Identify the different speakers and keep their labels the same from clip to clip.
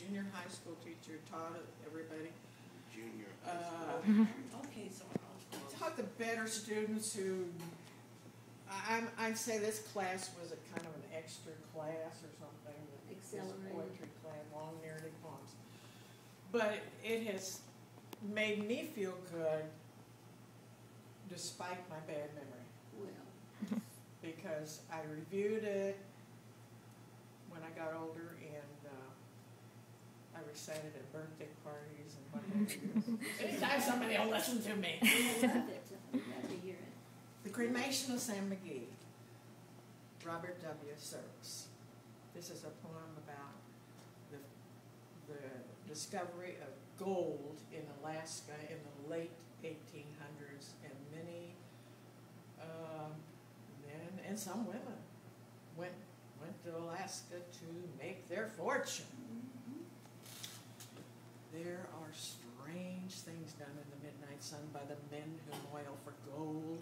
Speaker 1: junior high school teacher, taught everybody.
Speaker 2: Junior high school. Okay, so I'll
Speaker 1: Taught the better students who, I'd say this class was a kind of an extra class or something.
Speaker 3: Accelerated.
Speaker 1: Poetry class, long narrative poems. But it has made me feel good despite my bad memory.
Speaker 3: Well.
Speaker 1: Because I reviewed it when I got older, and I recited at birthday parties and what have you. Anytime somebody will listen to me.
Speaker 3: I love it. I'd love to hear it.
Speaker 1: The Cremation of Sam McGee, Robert W. Service. This is a poem about the discovery of gold in Alaska in the late 1800s, and many men and some women went to Alaska to make their fortune. There are strange things done in the midnight sun by the men who moil for gold.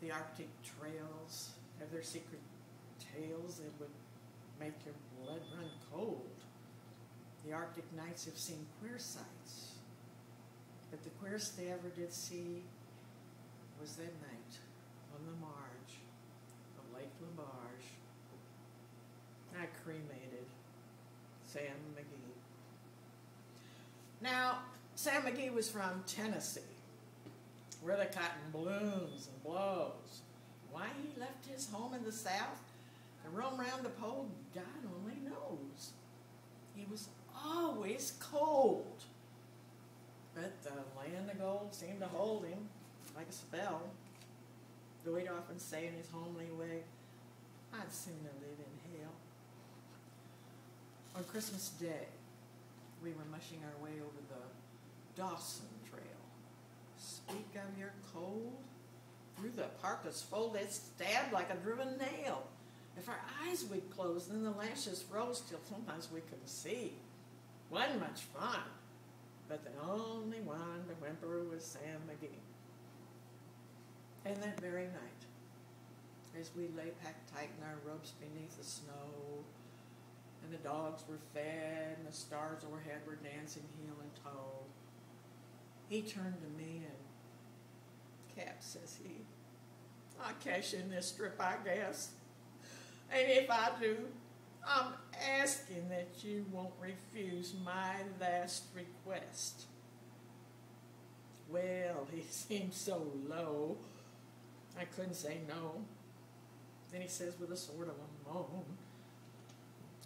Speaker 1: The Arctic trails have their secret tales that would make your blood run cold. The Arctic nights have seen queer sights, but the queerest they ever did see was that night on the marge of Lake LaBarge. I cremated Sam McGee. Now, Sam McGee was from Tennessee, where the cotton blooms and blows. Why he left his home in the South to roam around the pole, God only knows. He was always cold, but the land of gold seemed to hold him like a spell. Though he'd often say in his homely way, I'd sooner live in hell. On Christmas Day, we were mushing our way over the Dawson Trail. Speak of your cold, through the parka's fold it stabbed like a driven nail. If our eyes we'd close, then the lashes froze till sometimes we couldn't see. Wasn't much fun, but the only one to whimper was Sam McGee. And that very night, as we lay packed tight in our robes beneath the snow, and the dogs were fed, and the stars overhead were dancing heel and toe, he turned to me and, Cap, says he, I'll cash in this strip, I guess. And if I do, I'm asking that you won't refuse my last request. Well, he seemed so low, I couldn't say no. Then he says with a sort of a moan,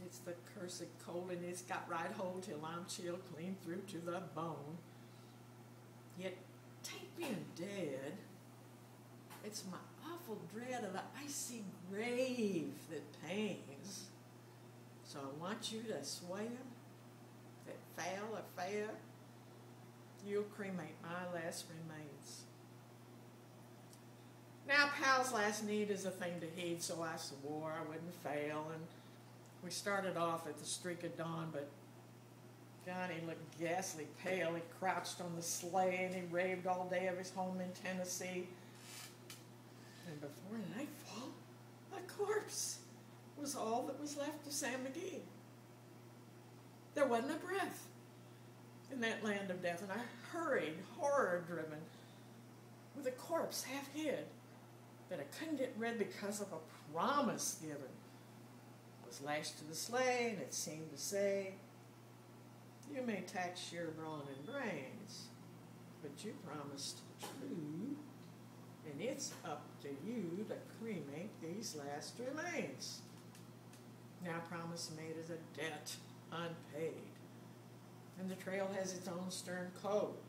Speaker 1: it's the cursed cold, and it's got right hold till I'm chilled clean through to the bone. Yet, take being dead, it's my awful dread of the icy grave that pains. So I want you to swear that foul or fair, you'll cremate my last remains. Now, pal's last need is a thing to heed, so I swore I wouldn't fail, and we started off at the streak of dawn, but God, he looked ghastly pale. He crouched on the sleigh, and he raved all day of his home in Tennessee. And before nightfall, a corpse was all that was left of Sam McGee. There wasn't a breath in that land of death, and I hurried, horror-driven, with a corpse half hid that I couldn't get rid because of a promise given. It was lashed to the sleigh, and it seemed to say, you may tax your brawn and brains, but you promised true, and it's up to you to cremate these last remains. Now promise made is a debt unpaid, and the trail has its own stern code.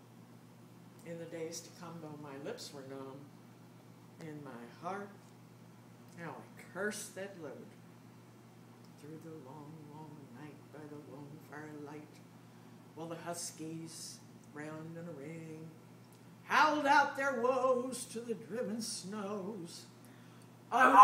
Speaker 1: In the days to come, though my lips were numb, in my heart, how I cursed that load. Through the long, long night by the lone firelight, while the huskies, round in a ring, howled out their woes to the driven snows. Oh,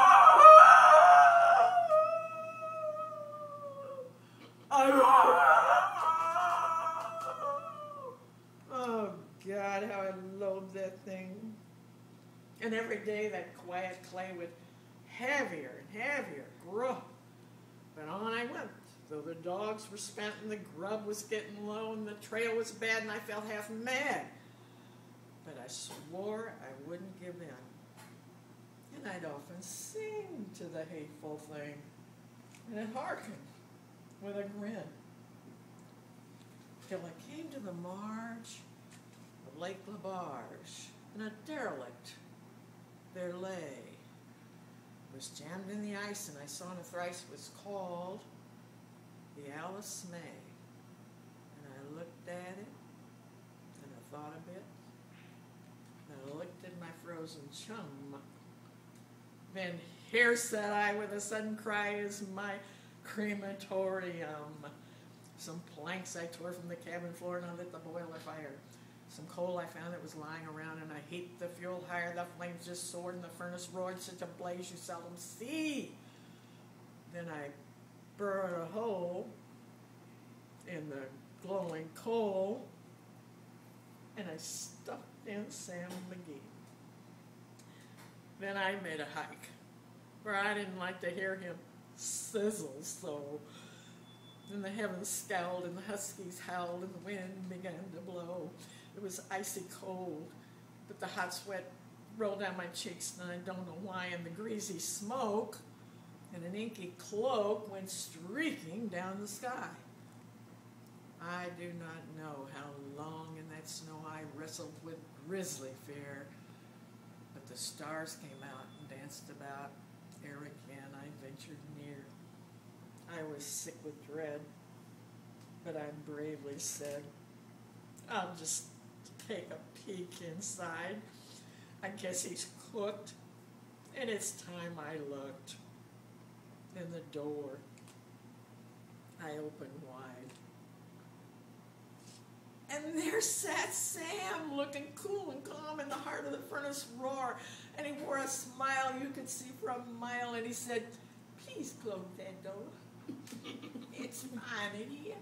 Speaker 1: God, how I loathed that thing. And every day that quiet clay would heavier and heavier grow. But on I went, though the dogs were spent and the grub was getting low and the trail was bad and I felt half mad. But I swore I wouldn't give in. And I'd often sing to the hateful thing, and it hearkened with a grin. Till I came to the marge of Lake LaBarge, and a derelict there lay. It was jammed in the ice, and I saw in a thrice was called the Alice May. And I looked at it, and I thought a bit, and I looked at my frozen chum. Then here sat I with a sudden cry is my crematorium. Some planks I tore from the cabin floor and I lit the boiler fire. Some coal I found that was lying around and I heaped the fuel higher. The flames just soared and the furnace roared, such a blaze you seldom see. Then I burrowed a hole in the glowing coal and I stuffed in Sam McGee. Then I made a hike, for I didn't like to hear him sizzle so. Then the heavens scowled and the huskies howled and the wind began to blow. It was icy cold, but the hot sweat rolled down my cheeks and I don't know why, and the greasy smoke and an inky cloak went streaking down the sky. I do not know how long in that snow I wrestled with grisly fear, but the stars came out and danced about. Ere again I ventured near. I was sick with dread, but I bravely said, I'll just take a peek inside. I guess he's cooked, and it's time I looked. Then the door I opened wide. And there sat Sam, looking cool and calm in the heart of the furnace roar. And he wore a smile you could see for a mile. And he said, please close that door. It's fine in here.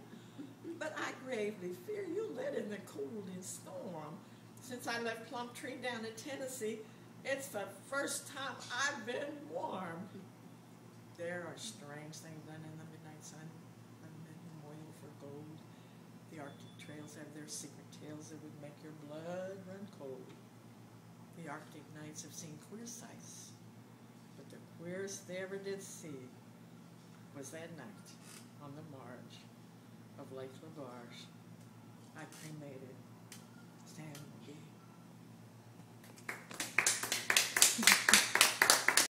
Speaker 1: But I gravely fear you'll let in the cold and storm. Since I left Plumtree down in Tennessee, it's the first time I've been warm. There are strange things done in the midnight sun. Oil for gold. The Arctic trails have their secret tales that would make your blood run cold. The Arctic nights have seen queer sights, but the queerest they ever did see was that night on the marge of Lake LaBarge. I cremated Sam